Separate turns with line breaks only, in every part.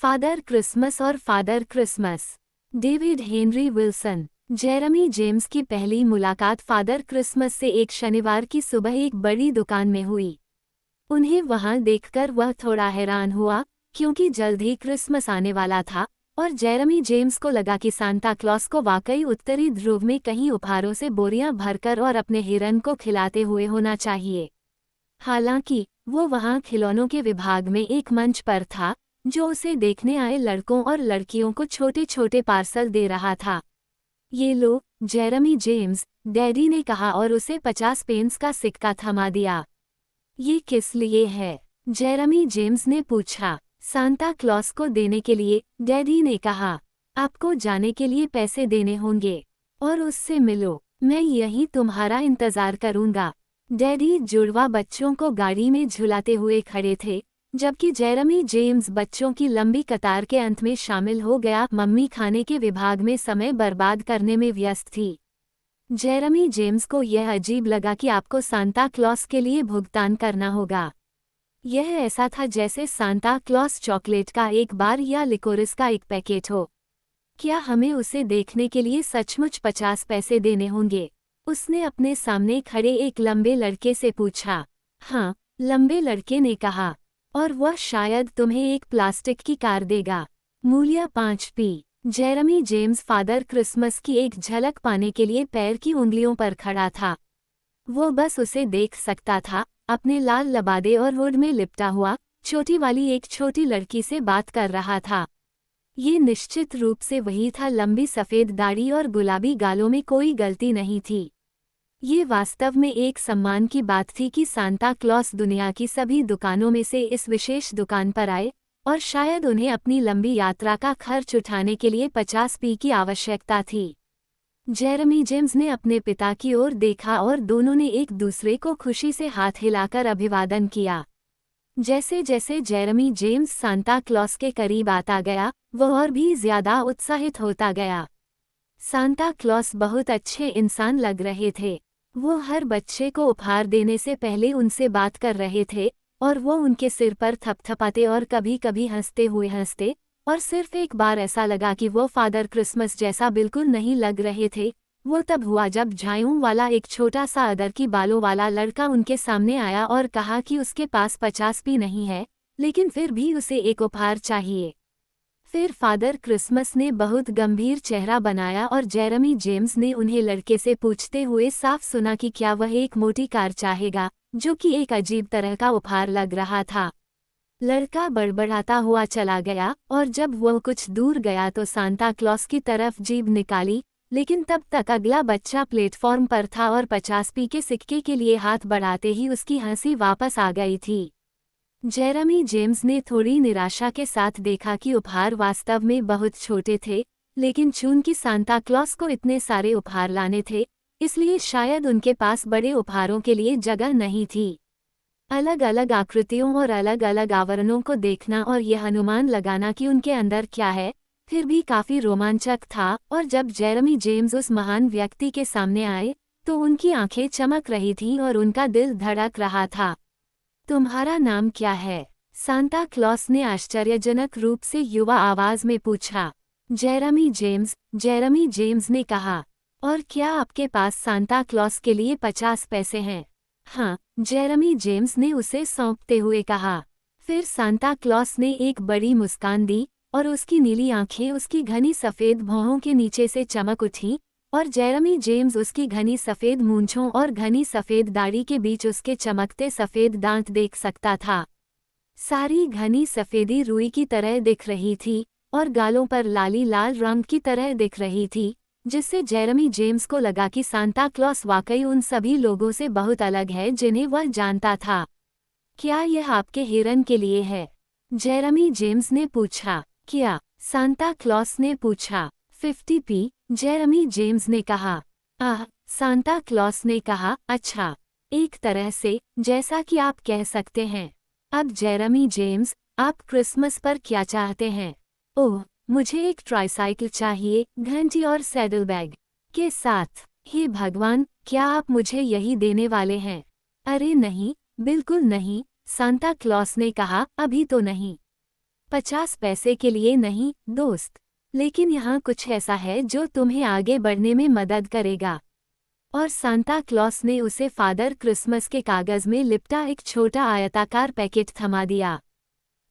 Father Christmas और father Christmas. David Henry Wilson. Jeremy James की पहली मुलाकात फादर क्रिसमस से एक शनिवार की सुबह एक बड़ी दुकान में हुई। उन्हें वहां देखकर वह थोड़ा हैरान हुआ, क्योंकि जल्द ही क्रिसमस आने वाला था और जेरेमी जेम्स को लगा कि सांता क्लॉस को वाकई उत्तरी ध्रुव में कहीं उपहारों से बोरियां भरकर और अपने हिरन को खिलाते हुए होना चाहिए। हालांकि वो वहां खिलौनों के विभाग में एक मंच पर था, जो उसे देखने आए लड़कों और लड़कियों को छोटे छोटे पार्सल दे रहा था। ये लो, जेरेमी जेम्स, डैडी ने कहा और उसे 50 पेंस का सिक्का थमा दिया। ये किस लिए है? जेरेमी जेम्स ने पूछा। सांता क्लॉस को देने के लिए, डैडी ने कहा। आपको जाने के लिए पैसे देने होंगे और उससे मिलो। मैं यहीं तुम्हारा इंतजार करूंगा। डैडी जुड़वा बच्चों को गाड़ी में झुलाते हुए खड़े थे, जबकि जेरेमी जेम्स बच्चों की लंबी कतार के अंत में शामिल हो गया। मम्मी खाने के विभाग में समय बर्बाद करने में व्यस्त थी। जेरेमी जेम्स को यह अजीब लगा कि आपको सांता क्लॉस के लिए भुगतान करना होगा। यह ऐसा था जैसे सांता क्लॉस चॉकलेट का एक बार या लिकोरिस का एक पैकेट हो। क्या हमें उसे देखने के लिए सचमुच 50 पैसे देने होंगे? उसने अपने सामने खड़े एक लंबे लड़के से पूछा। हाँ, लंबे लड़के ने कहा। और वह शायद तुम्हें एक प्लास्टिक की कार देगा। मूल्य 5p। Jeremy James father Christmas की एक झलक पाने के लिए पैर की उंगलियों पर खड़ा था। वो बस उसे देख सकता था, अपने लाल लबादे और हुड में लिपटा हुआ, छोटी वाली एक छोटी लड़की से बात कर रहा था। ये निश्चित रूप से वही था। लंबी सफ़ेद दाढ़ी और गुलाबी गालों में कोई गलती नहीं थी। ये वास्तव में एक सम्मान की बात थी कि सांता क्लॉस दुनिया की सभी दुकानों में से इस विशेष दुकान पर आए, और शायद उन्हें अपनी लंबी यात्रा का खर्च उठाने के लिए 50p की आवश्यकता थी। जेरेमी जेम्स ने अपने पिता की ओर देखा और दोनों ने एक दूसरे को खुशी से हाथ हिलाकर अभिवादन किया। जैसे जैसे जेरेमी जेम्स सांता क्लॉस के करीब आता गया, वह और भी ज्यादा उत्साहित होता गया। सांता क्लॉस बहुत अच्छे इंसान लग रहे थे। वो हर बच्चे को उपहार देने से पहले उनसे बात कर रहे थे, और वो उनके सिर पर थपथपाते और कभी कभी हंसते, और सिर्फ एक बार ऐसा लगा कि वो फादर क्रिसमस जैसा बिल्कुल नहीं लग रहे थे। वो तब हुआ जब झाइयों वाला एक छोटा सा अदर की बालों वाला लड़का उनके सामने आया और कहा कि उसके पास 50p नहीं है, लेकिन फिर भी उसे एक उपहार चाहिए। फिर फादर क्रिसमस ने बहुत गंभीर चेहरा बनाया और जेरेमी जेम्स ने उन्हें लड़के से पूछते हुए साफ सुना कि क्या वह एक मोटी कार चाहेगा, जो कि एक अजीब तरह का उपहार लग रहा था। लड़का बड़बड़ाता हुआ चला गया, और जब वह कुछ दूर गया तो सांता क्लॉस की तरफ जीभ निकाली, लेकिन तब तक अगला बच्चा प्लेटफॉर्म पर था और 50p के सिक्के के लिए हाथ बढ़ाते ही उसकी हंसी वापस आ गई थी। जेरेमी जेम्स ने थोड़ी निराशा के साथ देखा कि उपहार वास्तव में बहुत छोटे थे, लेकिन चूंकि सांता क्लॉस को इतने सारे उपहार लाने थे, इसलिए शायद उनके पास बड़े उपहारों के लिए जगह नहीं थी। अलग अलग आकृतियों और अलग अलग आवरणों को देखना और यह अनुमान लगाना कि उनके अंदर क्या है, फिर भी काफी रोमांचक था। और जब जेरेमी जेम्स उस महान व्यक्ति के सामने आए, तो उनकी आंखें चमक रही थीं और उनका दिल धड़क रहा था। तुम्हारा नाम क्या है? सांता क्लॉस ने आश्चर्यजनक रूप से युवा आवाज में पूछा। जेरेमी जेम्स ने कहा। और क्या आपके पास सांता क्लॉस के लिए 50 पैसे हैं? हाँ, जेरेमी जेम्स ने उसे सौंपते हुए कहा। फिर सांता क्लॉस ने एक बड़ी मुस्कान दी, और उसकी नीली आंखें उसकी घनी सफ़ेद भौहों के नीचे से चमक उठीं, और जेरेमी जेम्स उसकी घनी सफ़ेद मूंछों और घनी सफ़ेद दाढ़ी के बीच उसके चमकते सफ़ेद दांत देख सकता था। सारी घनी सफ़ेदी रुई की तरह दिख रही थी, और गालों पर लाली लाल रंग की तरह दिख रही थी, जिससे जेरेमी जेम्स को लगा कि सांता क्लॉस वाकई उन सभी लोगों से बहुत अलग है जिन्हें वह जानता था। क्या यह आपके हिरन के लिए है? जेरेमी जेम्स ने पूछा। क्या? सांता क्लॉस ने पूछा। 50p, जेरेमी जेम्स ने कहा। सांता क्लॉस ने कहा, अच्छा, एक तरह से, जैसा कि आप कह सकते हैं। अब जेरेमी जेम्स, आप क्रिसमस पर क्या चाहते हैं? ओह, मुझे एक ट्राइसाइकिल चाहिए, घंटी और सैडल बैग के साथ। हे भगवान, क्या आप मुझे यही देने वाले हैं? अरे नहीं, बिल्कुल नहीं, सांता क्लॉस ने कहा, अभी तो नहीं। 50 पैसे के लिए नहीं, दोस्त। लेकिन यहाँ कुछ ऐसा है जो तुम्हें आगे बढ़ने में मदद करेगा। और सांता क्लॉस ने उसे फादर क्रिसमस के कागज में लिपटा एक छोटा आयताकार पैकेट थमा दिया।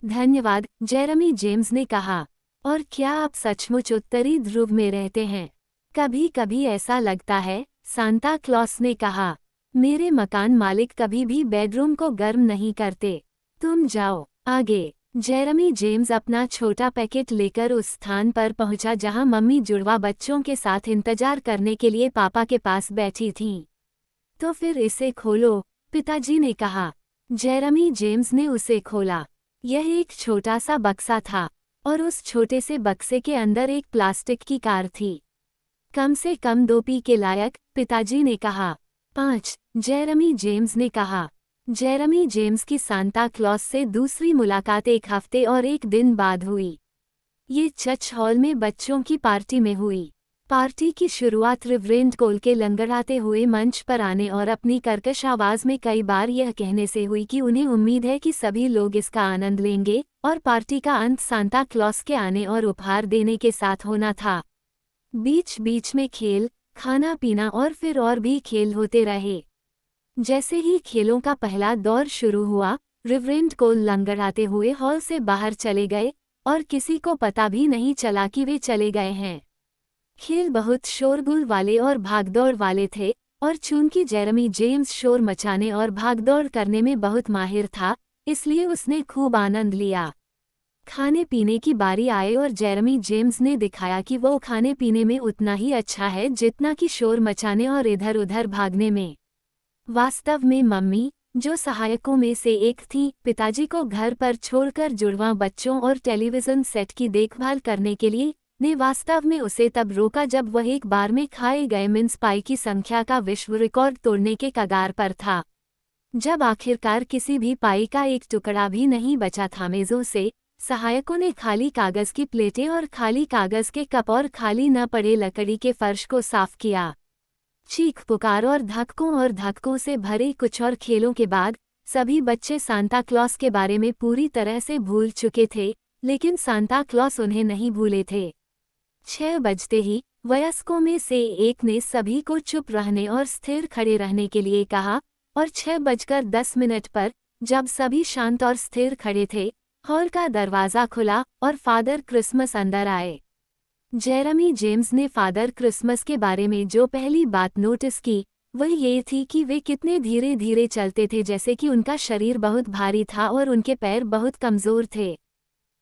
धन्यवाद, जेरेमी जेम्स ने कहा। और क्या आप सचमुच उत्तरी ध्रुव में रहते हैं? कभी कभी ऐसा लगता है, सांता क्लॉस ने कहा। मेरे मकान मालिक कभी भी बेडरूम को गर्म नहीं करते। तुम जाओ आगे। जेरेमी जेम्स अपना छोटा पैकेट लेकर उस स्थान पर पहुंचा जहां मम्मी जुड़वा बच्चों के साथ इंतजार करने के लिए पापा के पास बैठी थीं। तो फिर इसे खोलो, पिताजी ने कहा। जेरेमी जेम्स ने उसे खोला। यह एक छोटा सा बक्सा था और उस छोटे से बक्से के अंदर एक प्लास्टिक की कार थी। कम से कम 2 पी के लायक, पिताजी ने कहा। 5, जेरेमी जेम्स ने कहा। जेरेमी जेम्स की सांता क्लॉस से दूसरी मुलाकात 1 हफ्ते और 1 दिन बाद हुई। ये चर्च हॉल में बच्चों की पार्टी में हुई। पार्टी की शुरुआत रिवरेंड कोल के लंगड़ाते हुए मंच पर आने और अपनी कर्कश आवाज में कई बार यह कहने से हुई कि उन्हें उम्मीद है कि सभी लोग इसका आनंद लेंगे, और पार्टी का अंत सांता क्लॉस के आने और उपहार देने के साथ होना था। बीच बीच में खेल, खाना पीना और फिर और भी खेल होते रहे। जैसे ही खेलों का पहला दौर शुरू हुआ, रिवरेंड कोल लंगड़ाते हुए हॉल से बाहर चले गए और किसी को पता भी नहीं चला कि वे चले गए हैं। खेल बहुत शोरगुल वाले और भागदौड़ वाले थे, और चूंकि जेरेमी जेम्स शोर मचाने और भागदौड़ करने में बहुत माहिर था, इसलिए उसने खूब आनंद लिया। खाने पीने की बारी आए और जेरेमी जेम्स ने दिखाया कि वो खाने पीने में उतना ही अच्छा है जितना कि शोर मचाने और इधर उधर भागने में। वास्तव में मम्मी, जो सहायकों में से एक थी, पिताजी को घर पर छोड़कर जुड़वां बच्चों और टेलीविज़न सेट की देखभाल करने के लिए, ने वास्तव में उसे तब रोका जब वह एक बार में खाए गए मिन्स पाई की संख्या का विश्व रिकॉर्ड तोड़ने के कगार पर था। जब आखिरकार किसी भी पाई का एक टुकड़ा भी नहीं बचा था मेज़ों से, सहायकों ने खाली कागज़ की प्लेटें और खाली कागज़ के कप और खाली न पड़े लकड़ी के फर्श को साफ किया। चीख पुकार और धक्कों से भरे कुछ और खेलों के बाद, सभी बच्चे सांता क्लॉस के बारे में पूरी तरह से भूल चुके थे, लेकिन सांता क्लॉस उन्हें नहीं भूले थे। 6 बजते ही, वयस्कों में से एक ने सभी को चुप रहने और स्थिर खड़े रहने के लिए कहा, और 6:10 पर, जब सभी शांत और स्थिर खड़े थे, हॉल का दरवाज़ा खुला और फादर क्रिसमस अंदर आए। जेरेमी जेम्स ने फादर क्रिसमस के बारे में जो पहली बात नोटिस की, वह ये थी कि वे कितने धीरे धीरे चलते थे, जैसे कि उनका शरीर बहुत भारी था और उनके पैर बहुत कमज़ोर थे।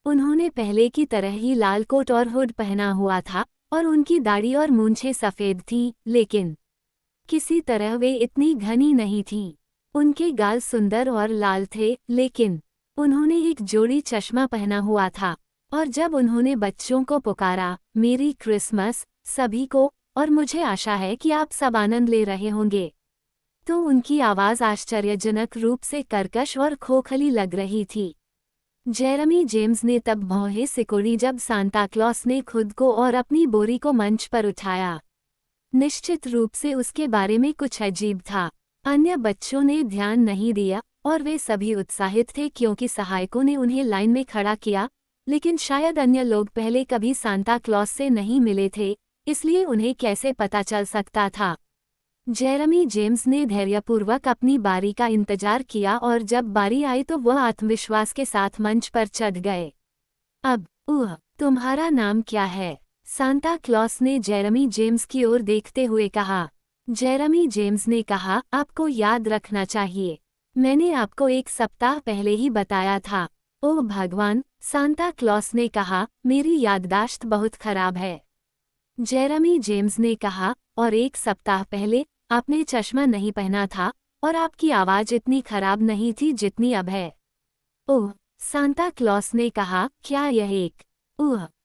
उन्होंने पहले की तरह ही लाल कोट और हुड पहना हुआ था, और उनकी दाढ़ी और मूंछें सफ़ेद थीं, लेकिन किसी तरह वे इतनी घनी नहीं थीं। उनके गाल सुंदर और लाल थे, लेकिन उन्होंने एक जोड़ी चश्मा पहना हुआ था। और जब उन्होंने बच्चों को पुकारा, मेरी क्रिसमस, सभी को, और मुझे आशा है कि आप सब आनंद ले रहे होंगे, तो उनकी आवाज़ आश्चर्यजनक रूप से कर्कश और खोखली लग रही थी। जेरेमी जेम्स ने तब भौहें सिकोड़ी जब सांता क्लॉस ने खुद को और अपनी बोरी को मंच पर उठाया। निश्चित रूप से उसके बारे में कुछ अजीब था। अन्य बच्चों ने ध्यान नहीं दिया, और वे सभी उत्साहित थे क्योंकि सहायकों ने उन्हें लाइन में खड़ा किया, लेकिन शायद अन्य लोग पहले कभी सांता क्लॉस से नहीं मिले थे, इसलिए उन्हें कैसे पता चल सकता था। जेरेमी जेम्स ने धैर्यपूर्वक अपनी बारी का इंतजार किया, और जब बारी आई तो वह आत्मविश्वास के साथ मंच पर चढ़ गए। अब, तुम्हारा नाम क्या है? सांता क्लॉस ने जेरेमी जेम्स की ओर देखते हुए कहा। जेरेमी जेम्स ने कहा, आपको याद रखना चाहिए, मैंने आपको 1 सप्ताह पहले ही बताया था। ओह भगवान, सांता क्लॉस ने कहा, मेरी याददाश्त बहुत खराब है। जेरेमी जेम्स ने कहा, और 1 सप्ताह पहले, आपने चश्मा नहीं पहना था, और आपकी आवाज़ इतनी खराब नहीं थी जितनी अब है। ओह, सांता क्लॉस ने कहा, क्या यह एक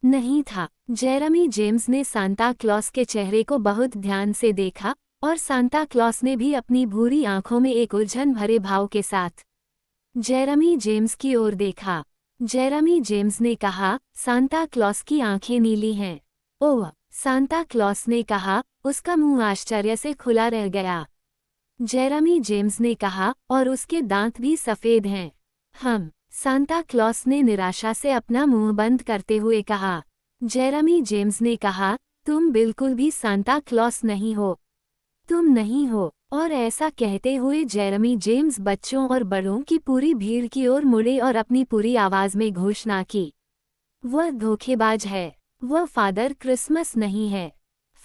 नहीं था? जेरेमी जेम्स ने सांता क्लॉस के चेहरे को बहुत ध्यान से देखा, और सांता क्लॉस ने भी अपनी भूरी आंखों में एक उलझन भरे भाव के साथ जेरेमी जेम्स की ओर देखा। जेरेमी जेम्स ने कहा, सांता क्लॉस की आंखें नीली हैं। ओह, सांता क्लॉस ने कहा, उसका मुंह आश्चर्य से खुला रह गया। जेरेमी जेम्स ने कहा, और उसके दांत भी सफ़ेद हैं। सांता क्लॉस ने निराशा से अपना मुंह बंद करते हुए कहा। जेरेमी जेम्स ने कहा, तुम बिल्कुल भी सांता क्लॉस नहीं हो। तुम नहीं हो। और ऐसा कहते हुए जेरेमी जेम्स बच्चों और बड़ों की पूरी भीड़ की ओर मुड़े और अपनी पूरी आवाज में घोषणा की, वह धोखेबाज है। वह फादर क्रिसमस नहीं है।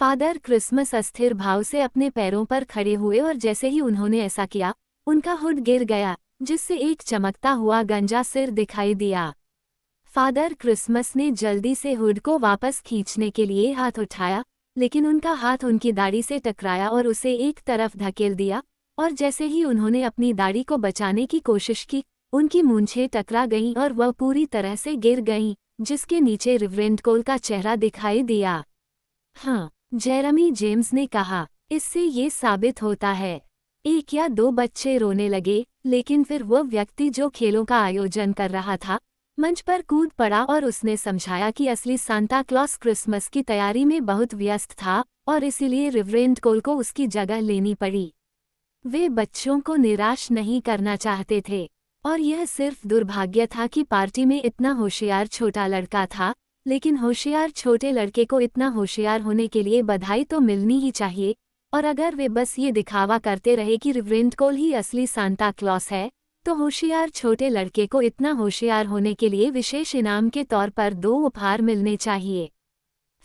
फादर क्रिसमस अस्थिर भाव से अपने पैरों पर खड़े हुए और जैसे ही उन्होंने ऐसा किया, उनका हुड गिर गया, जिससे एक चमकता हुआ गंजा सिर दिखाई दिया। फादर क्रिसमस ने जल्दी से हुड को वापस खींचने के लिए हाथ उठाया, लेकिन उनका हाथ उनकी दाढ़ी से टकराया और उसे एक तरफ धकेल दिया, और जैसे ही उन्होंने अपनी दाढ़ी को बचाने की कोशिश की, उनकी मूंछें टकरा गईं और वह पूरी तरह से गिर गईं, जिसके नीचे रिवरेंड कोल का चेहरा दिखाई दिया। हाँ, जेरेमी जेम्स ने कहा, इससे ये साबित होता है। 1 या 2 बच्चे रोने लगे, लेकिन फिर वह व्यक्ति जो खेलों का आयोजन कर रहा था, मंच पर कूद पड़ा और उसने समझाया कि असली सांता क्लॉस क्रिसमस की तैयारी में बहुत व्यस्त था और इसीलिए रिवरेंड कोल को उसकी जगह लेनी पड़ी। वे बच्चों को निराश नहीं करना चाहते थे, और यह सिर्फ दुर्भाग्य था कि पार्टी में इतना होशियार छोटा लड़का था, लेकिन होशियार छोटे लड़के को इतना होशियार होने के लिए बधाई तो मिलनी ही चाहिए, और अगर वे बस ये दिखावा करते रहे कि रिवरेंड कोल ही असली सांता क्लॉस है, तो होशियार छोटे लड़के को इतना होशियार होने के लिए विशेष इनाम के तौर पर 2 उपहार मिलने चाहिए।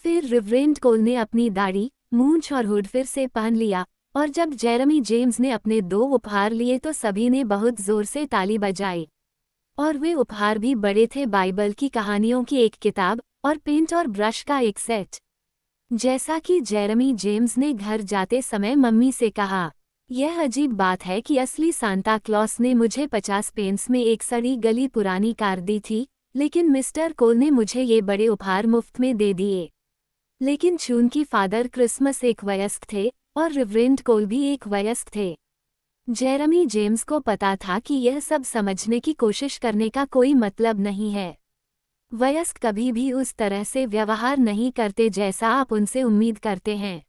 फिर रिवरेंड कोल ने अपनी दाढ़ी, मूंछ और हुड फिर से पहन लिया, और जब जेरेमी जेम्स ने अपने 2 उपहार लिए तो सभी ने बहुत जोर से ताली बजाई। और वे उपहार भी बड़े थे, बाइबल की कहानियों की एक किताब और पेंट और ब्रश का एक सेट। जैसा कि जेरेमी जेम्स ने घर जाते समय मम्मी से कहा, यह अजीब बात है कि असली सांता क्लॉस ने मुझे 50 पेंस में एक सड़ी गली पुरानी कार दी थी, लेकिन मिस्टर कोल ने मुझे ये बड़े उपहार मुफ्त में दे दिए। लेकिन चूंकि फादर क्रिसमस एक वयस्क थे और रिवरेंड कोल भी एक वयस्क थे, जेरेमी जेम्स को पता था कि यह सब समझने की कोशिश करने का कोई मतलब नहीं है। वयस्क कभी भी उस तरह से व्यवहार नहीं करते जैसा आप उनसे उम्मीद करते हैं।